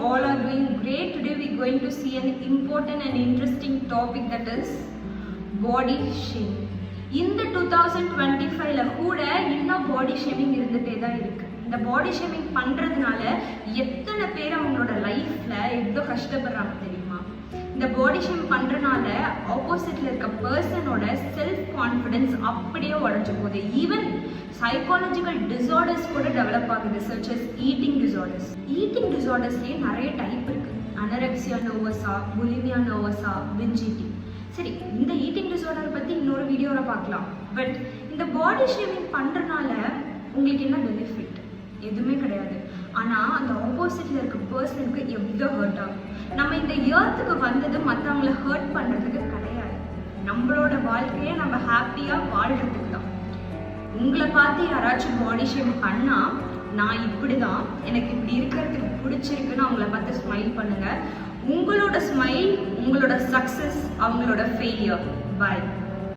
all are doing great. Today we are going to see an important and interesting topic, that is body shaming. இந்த 2025ல கூட இன்னும் body shaming இருந்துட்டே தான் இருக்கு. இந்த பாடி ஷேமிங் பண்றதுனால எத்தனை பேர் அவங்களோட லைஃப்ல எவ்வளோ கஷ்டப்படுறாங்க தெரியுமா? இந்த பாடி ஷேம் பண்றதுனால ஆப்போசிட்ல இருக்க பர்சனோட செல்ஃப் கான்ஃபிடன்ஸ் அப்படியே உடைஞ்சு போகுது. ஈவன் சைக்காலஜிக்கல் டிசார்டர்ஸ் கூட டெவலப் ஆகுது, such as eating disorders. Eating டிசார்டர்ஸ்லேயே நிறைய டைப் இருக்கு. Anorexia nervosa, bulimia nervosa, binge eating. சரி, இந்த ஈட்டிங் டிசார்டர் பற்றி இன்னொரு வீடியோவில் பார்க்கலாம். பட் இந்த பாடி ஷேமிங் பண்ணுறதுனால உங்களுக்கு என்ன பெனிஃபிட்? எதுவுமே கிடையாது. ஆனால் அந்த ஆப்போசிட்டில் இருக்க பர்சனுக்கு எவ்வளோ ஹர்ட் ஆகும். நம்ம இந்த எர்த்துக்கு வந்தது மற்றவங்களை ஹர்ட் பண்ணுறதுக்கு கிடையாது. நம்மளோட வாழ்க்கையை நம்ம ஹாப்பியாக வாழ்கிறதுக்கு தான். உங்களை பார்த்து யாராச்சும் பாடி ஷேம் பண்ணால், நான் இப்படி தான், எனக்கு இப்படி இருக்கிறதுக்கு பிடிச்சிருக்குன்னு அவங்கள பார்த்து ஸ்மைல் பண்ணுங்கள். உங்களோட ஸ்மைல் உங்களோட சக்ஸஸ், அவங்களோட ஃபெயிலியர். பாய்.